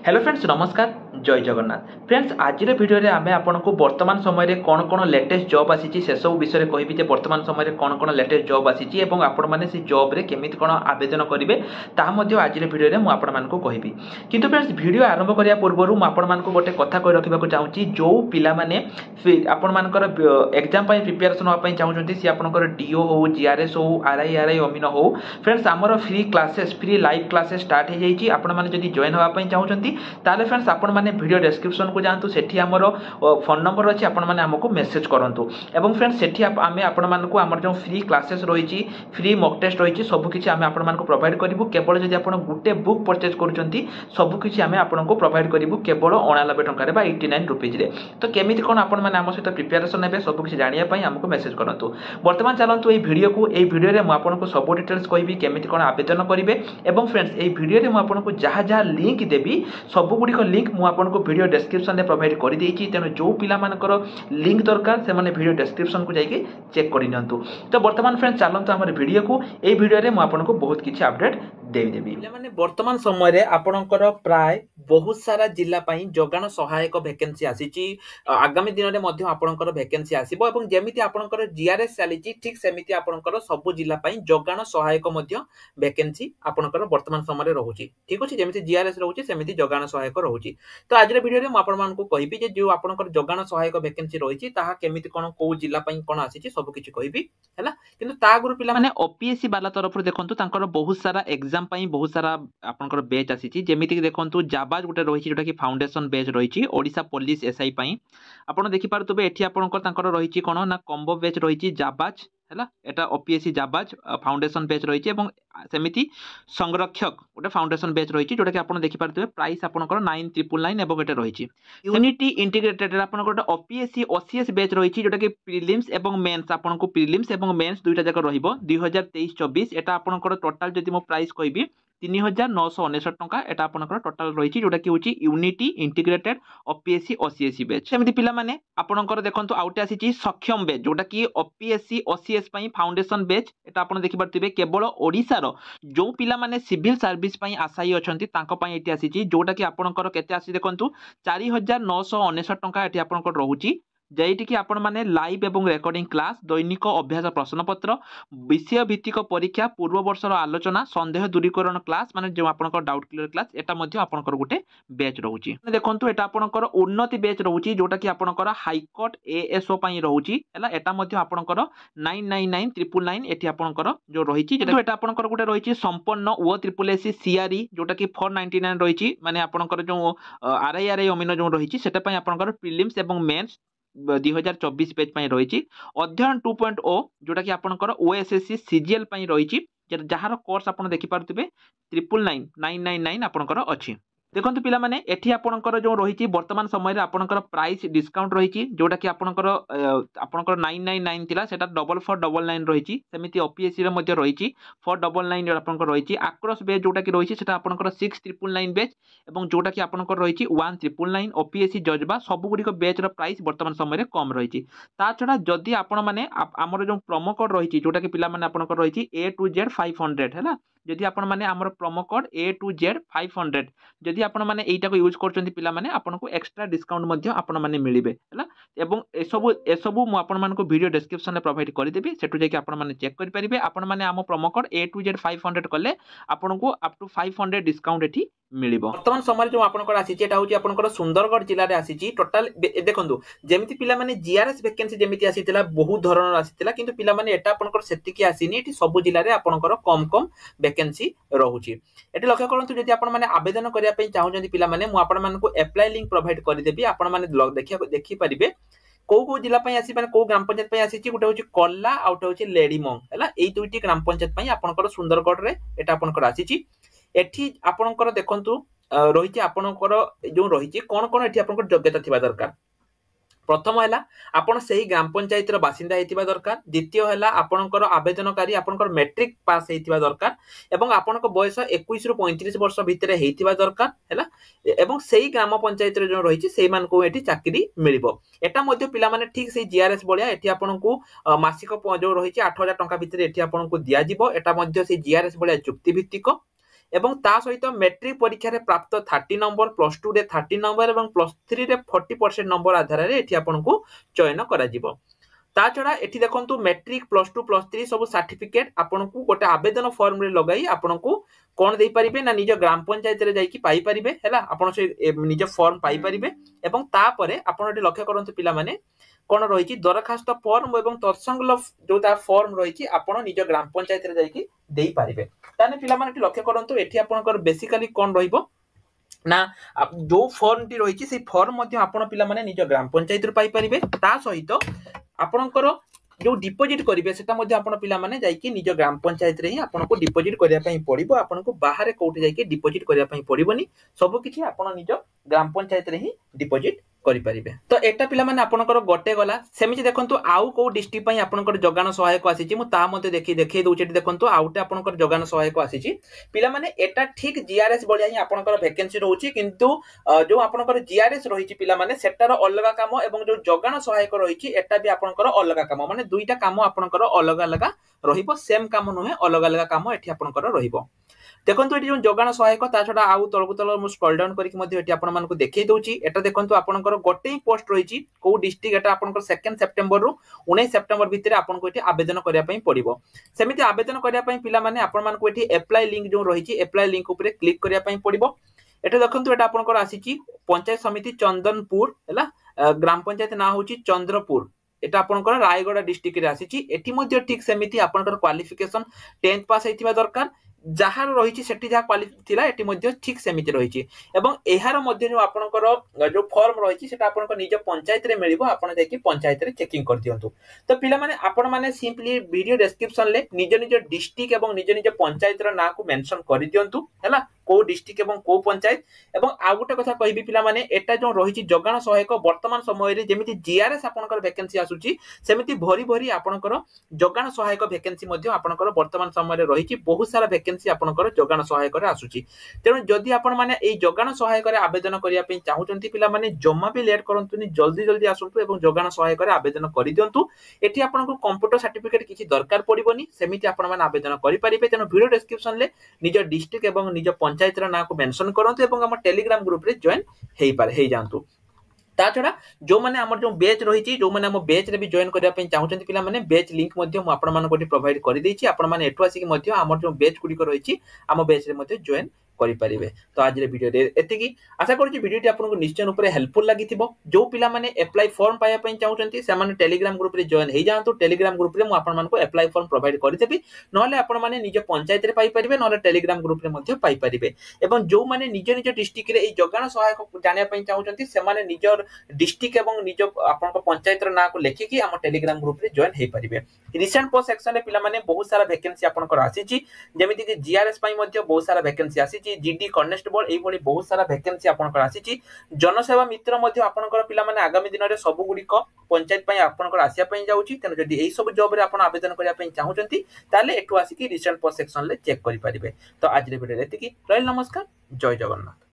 Hello friends नमस्कार जय Jagannath friends आज वीडियो रे आमे आपनको वर्तमान समय रे कोन कोन लेटेस्ट जॉब आसीची से सब विषय कहबी जे वर्तमान समय रे कोन कोन लेटेस्ट जॉब आसीची एवं आपण माने से जॉब रे केमिति कोन आवेदन करिवे ता मध्ये आज वीडियो रे मु आपण मानको कहबी किंतु फ्रेंड्स वीडियो आरंभ करिया पूर्वरु मु आपण मानको गोटे कथा कहि रखिबा को चाहूची जो पिला माने आपण मानकर एग्जाम पई प्रिपरेशन होआ पई चाहूचंती से आपनकर डीओ हो जीआरएस हो आरआई अमीन हो फ्रेंड्स हमर free classes free live classes start हो जाईची आपण माने जदी जॉइन होआ पई चाहूचंती ताले फ्रेंड्स आपण माने वीडियो डिस्क्रिप्शन को जानतु सेठी हमर फोन नंबर अछि आपण माने हमको मेसेज करंतु एवं फ्रेंड्स सेठी आमे आपण मानको हमर जो फ्री क्लासेस रहिची फ्री मॉक टेस्ट रहिची सब किछि आमे आपण मानको प्रोवाइड करिवु केवल जदी आपण गुटे बुक परचेज करूचंती सब किछि आमे आपनको प्रोवाइड करिवु केवल 89 टंका रे बा 89 रुपीज रे तो केमिति कोन आपण माने हम सहित प्रिपरेशन हेबे सब किछि जानिया पई हमको मेसेज करंतु वर्तमान चलंतु ए वीडियो रे मु आपनको सब डिटेल्स कहबी केमिति कोन आवेदन करिवे एवं फ्रेंड्स ए वीडियो रे मु आपनको जहा जहा लिंक देबी सब गुडी को लिंक मु आपनको वीडियो डिस्क्रिप्शन रे प्रोवाइड कर देइची तेनो जो पिला मानकर लिंक दरकार से माने वीडियो डिस्क्रिप्शन को जाइके चेक करि नियंतु तो वर्तमान फ्रेंड्स चलंतु हमर वीडियो को ए वीडियो रे मु आपनको बहुत किछि अपडेट देबी माने वर्तमान समय रे आपनकर प्राय बहुत सारा जिल्ला पई जोगान सहायक वैकेंसी आसीची आगामी दिन रे मध्ये आपनकर वैकेंसी आसीबो एवं जेमिति आपनकर जीआरएस चलीची ठीक सेमिति आपनकर सब जिल्ला पई जोगान सहायक मध्ये वैकेंसी आपनकर वर्तमान समय रे रहूची ठीक अछि जेमिति जीआरएस रहूची सेमिति जोगान सहायक रहूची तो आज रे वीडियो रे म आपन मान को कहिबी जे जो आपनकर जोगान सहायक वैकेंसी रहिची ताहा केमिति कोन को जिल्ला पई कोन आसीची सब किछि कहिबी हैला किंतु ता गुरु पिला माने ओपीएससी वाला तरफ रे देखंतु तांकर बहुत सारा एग्जाम पई बहुत सारा आपनकर बैच आसीची जेमिति कि देखंतु जाबाज गुटे रहिची जोटा कि फाउंडेशन बैच रहिची ओडिसा पुलिस एसआई पई आपण देखि पारतबे एठी आपनकर तांकर रहिची कोन ना कॉम्बो बैच रहिची जाबाज हैला एटा ओपीएससी जाबाज फाउंडेशन बैच रहिची एवं सेमिति संरक्षक गोटे फाउंडेशन बैच रहिची जोटा कि आपण देखि पारतबे प्राइस आपनकर 9999 एवं एटा रहिची यूनिटी इंटीग्रेटेड आपनकर गोटे ओपीएससी ओसीएस बैच रहिची जोटा कि प्रीलिम्स एवं मेंस आपनको प्रीलिम्स एवं मेंस दुईटा जक रहिबो 2023-24 एटा आपनकर टोटल जदि मो प्राइस कहबी 3999 टंका एटा आपनकर टोटल रहिची जोटा कि होची unity integrated OPSC OCS batch सेमिति पिला माने आपनकर देखंतु आउटे आसीची सक्षम बैच जोटा कि ओपीएससी ओसीएस पई फाउंडेशन बैच एटा आपण देखि परतिबे केवल ओडिसा रो जो पिला माने सिविल सर्विस पई आशायी अछंती तांको पई एटी आसीची जोटा कि आपनकर केते आसी देखंतु 4999 टंका एटी आपनकर रहूची जैठी कि आपण माने लाइव एवं रेकॉर्डिंग क्लास दैनिक अभ्यास प्रश्न पत्र विषय भित्तिक परीक्षा पूर्व वर्षर आलोचना संदेह दूरीकरण क्लास माने जो आपनकर डाउट क्लियर क्लास एटा मध्ये आपनकर गुटे बैच रहूची देखंतु एटा आपनकर उन्नति बैच रहूची जोटा कि आपनकर हाई कोर्ट एएसओ पई रहूची हैला एटा मध्ये आपनकर 999999 एठी आपनकर जो रहिची जेटा एटा आपनकर गुटे रहिची संपन्न ओ ट्रिपल एससी सीआरई जोटा कि 499 रहिची माने आपनकर जो आरआई अमीन जो रहिची सेटा पई आपनकर प्रीलिम्स एवं मेंस 2024 पेज पई रहिची अध्ययन 2.0 जोटा कि आपनकर ओएसएससी सीजीएल पई रहिची जहार कोर्स आपण देखि पारतिबे 999999 आपनकर अछि देखंतु पिला माने एठी आपनकर जो रहिची वर्तमान समय रे आपनकर प्राइस डिस्काउंट रहिची जोटा कि आपनकर 999 थिला सेटा 4499 रहिची सेमिति ओपीएससी रे मध्ये रहिची 499 आपनकर रहिची आक्रोस बेच जोटा कि रहिची सेटा आपनकर 6999 बेच एवं जोटा कि आपनकर रहिची 1999 ओपीएससी जजबा सब गुडी को बेच रो प्राइस वर्तमान समय रे कम रहिची ता छडा जदी आपण माने हमर जो प्रोमो कोड रहिची जोटा कि पिला माने आपनकर रहिची A to Z 500 हैला जदि आपण माने हमर promo code A to Z 500 जदि आपण माने एटा को यूज करचंती पिला माने आपण को एक्स्ट्रा डिस्काउंट मध्ये आपण माने मिलिबे हैला एवं एसबु मु आपण मान को वीडियो डिस्क्रिप्शन रे प्रोवाइड करि देबी सेटु जे कि आपण माने चेक करि परिबे आपण माने हम promo code A to Z 500 कले आपण को अप टू 500 डिस्काउंट एठी मिलिबो वर्तमान समय जो आपनकर आसीची एटा होची आपनकर सुंदरगढ़ जिल्ला रे आसीची टोटल देखंतु जेमिति पिला माने जीआरएस वैकेंसी जेमिति आसीतिला बहुत धरणर आसीतिला किंतु पिला माने एटा आपनकर सेतिकी आसीनी एठी सब जिल्ला रे आपनकर कम कम वैकेंसी रहूची एठी लक्ष्य करंतु जदि आपण माने आवेदन करिया पई चाहउजंती पिला माने मु आपण मान को अप्लाई लिंक प्रोवाइड करि देबी आपण माने देखि परिबे को जिला पई आसी माने को ग्राम पंचायत पई आसीची गुटे होची कोल्ला आउट होची लेडीमंग हैला एई दुईटी ग्राम पंचायत पई आपनकर सुंदरगढ़ रे एटा आपनकर आसीची एठी आपनकर देखंतु रहिची आपनकर जो रहिची कोन कोन एठी आपनकर योग्यता थिबा दरकार प्रथम हैला आपण सही ग्राम पंचायत रो बासिंदा हेतिबा दरकार द्वितीय हैला आपनकर आवेदनकारी आपनकर मैट्रिक पास हेतिबा दरकार एवं आपनकर बयस 21 रु 35 वर्ष भितरे हेतिबा दरकार हैला एवं सही ग्राम पंचायत रे जो रहिची सेही मान को एठी चाकरी मिलिबो एटा मध्ये पिला माने ठीक सही जीआरएस बलिया एठी आपनकु मासिक जो रहिची 8000 टंका भितरे एठी आपनकु दिया जिवो एटा मध्ये सही जीआरएस बलिया चुक्ति भित्तिक एवं ता सहित मैट्रिक परीक्षा रे प्राप्त 30 नंबर प्लस 2 रे 30 नंबर एवं प्लस 3 रे 40% नंबर आधार रे एठी आपनको चयन करा जिवो। ता छड़ा एठी देखंतु मैट्रिक प्लस 2 प्लस 3 सब सर्टिफिकेट आपनको गोटे आवेदन फॉर्म रे लगाई आपनको कोन देई परिबे ना निज ग्राम पंचायत रे जाईकी पाई परिबे हैला आपण से निज फॉर्म पाई परिबे एवं ता परे आपण एठी लक्ष्य करंतु पिला माने कोन रहिची दरखास्त फॉर्म एवं तत्संगल जोता फॉर्म रहिची आपण निज ग्राम पंचायत रे जाईकी देई परिबे। ताने पिला माने एठी लक्ष्य करंतु एठी आपनकर बेसिकली कोन रहिबो ना जो फॉर्म टी रहिची से फॉर्म मध्ये आपण पिला माने निज ग्राम पंचायत रे पाई परिबे ता सहित आपणकर जो डिपोजिट करेंगे सेटा मध्ये आपण पिला माने जाईकी निज ग्राम पंचायत रे ही आपनको डिपोजिट करिया पई पड़िबो आपनको बाहर कोउठी जाईकी डिपोजिट करिया पई पड़िबोनी सब किछि आपण निज ग्राम पंचायत रे ही डिपोजिट करि परिबे। तो एटा पिला माने आपनकर गोटे गला सेमिति देखंतु आउ को डिस्ट्रिक्ट पई आपनकर जगान सहायक आसीची मु ता मध्ये देखै दोचे देखंतु आउटे आपनकर जगान सहायक आसीची पिला माने एटा ठीक जीआरएस बलिया ही आपनकर वैकेंसी रहउची किंतु जो आपनकर जीआरएस रहिची पिला माने सेटार अलगा काम एवं जो जगान सहायक रहिची एटा भी आपनकर अलगा काम माने दुईटा काम आपनकर अलगा अलगा रहिबो सेम काम नहे अलगा अलगा काम एठी आपनकर रहिबो। देखंतु एठी जो जगान सहायक ता छडा आउ तळकु तळ मु स्क्रॉल डाउन करिक मध्ये एठी आपण मानको देखै दउची एटा देखंतु आपनकर गोटे ही पोस्ट रहिची को डिस्ट्रिक्ट एटा आपनकर 2 सेप्टेम्बर रु 19 सेप्टेम्बर भितरे आपनको एठी आवेदन करिया पई पड़िबो। सेमिति आवेदन करिया पई पिला माने आपण मानको एठी अप्लाई लिंक जो रहिची अप्लाई लिंक ऊपर क्लिक करिया पई पड़िबो। एटा देखंतु एटा आपनकर आसीची पंचायत समिति चंदनपुर हैला ग्राम पंचायत ना होची चंद्रपुर एटा आपनकर रायगढ़ डिस्ट्रिक्ट रे आसीची एठी मध्ये ठीक सेमिति आपनकर क्वालिफिकेशन 10th पास हेतिबा दरकार जहार रही सेठी जहा क्वालिफाई थिला एटी मध्ये ठीक सेमिति रही एवं एहार मध्ये जो आपनकर जो फॉर्म रही सेटा आपनकर निज पंचायत रे मिलिबो आपण देखि पंचायत रे चेकिंग कर दियंतु। तो पिला माने आपण माने सिंपली वीडियो डिस्क्रिप्शन ले निज निज डिस्ट्रिक्ट एवं निज निज पंचायत रा ना को मेंशन कर दियंतु हैला को डिस्ट्रिक्ट एवं को पंचायत एवं आ गोटे कथा कहबी पिला माने एटा जो रही जगान सहायक वर्तमान समय रे जेमिति जीआरएस आपनकर वैकेंसी आसुची सेमिति भरी भरी आपनकर जगान सहायक वैकेंसी मध्ये आपनकर वर्तमान समय रे रही बहुत सारा वैकेंसी आपनकर जगान सहायक रे आसुची। तेनु जदि आपण माने एई जगान सहायक रे आवेदन करिया पई चाहुचंती पिला माने जम्मा भी लेट करंतुनी जल्दी जल्दी आसंतु एवं जगान सहायक रे आवेदन करि दियंतु। एठी आपनको कंप्यूटर सर्टिफिकेट किछि दरकार पड़िबोनी सेमिति आपण माने आवेदन करि परिबे। तेनु वीडियो डिस्क्रिप्शन ले निज डिस्ट्रिक्ट एवं निज पंचायत रा ना को मेंशन करंतु एवं हम टेलीग्राम ग्रुप रे जॉइन हेई जांतु। ता छड़ा जो माने हमर जो बैच रहिची जो माने हम बैच रे भी जॉइन करिया पई चाहुचंती पिला माने बैच लिंक मध्ये हम आपण मानको प्रोवाइड करि दैछि आपण माने एठु आसी कि मध्ये हमर जो बैच गुडी को रहिची हम बैच रे मध्ये जॉइन करि परिबे। तो आज रे वीडियो रे एतिकी आशा करू वीडियो टी आपनको निश्चय ऊपर हेल्पफुल लागिथिबो। जो पिला माने अप्लाई फॉर्म पाया पई चाहुचंती से माने टेलीग्राम ग्रुप रे जॉइन हेई जांतु। टेलीग्राम ग्रुप रे मु आपण मानको अप्लाई फॉर्म प्रोवाइड करि देबी नहले आपण माने निज पंचायत रे पाई परिबे नहले टेलीग्राम ग्रुप रे मध्ये पाई परिबे। एवं जो माने निज निज डिस्ट्रिक्ट रे ए जगान सहायक जानिया पई चाहुचंती से माने निजर डिस्ट्रिक्ट एवं निज आपनको पंचायत रा ना को लेखि कि हम टेलीग्राम ग्रुप रे जॉइन हेई परिबे। रिसेंट पोस्ट सेक्शन रे पिला माने बहुत सारा वैकेंसी आपनकर आसीची जेमिति कि जीआरएस पई मध्ये बहुत सारा वैकेंसी आसीची जीडी कॉन्स्टेबल एई भली बहुत सारा वैकेंसी आपनकर आसीची जनसेवा मित्र मध्ये आपनकर पिला माने आगामी दिन रे सब गुडी को पंचायत पई आपनकर आसिया पई जाउची। तेन जदि एई सब जॉब रे आपण आवेदन करिया पई चाहुचंती ताले एठु आसी कि रिसेंट पोस्ट सेक्शन ले चेक करि परिबे। तो आज रे वीडियो एतिकी रहिल नमस्कार जय जगन्नाथ।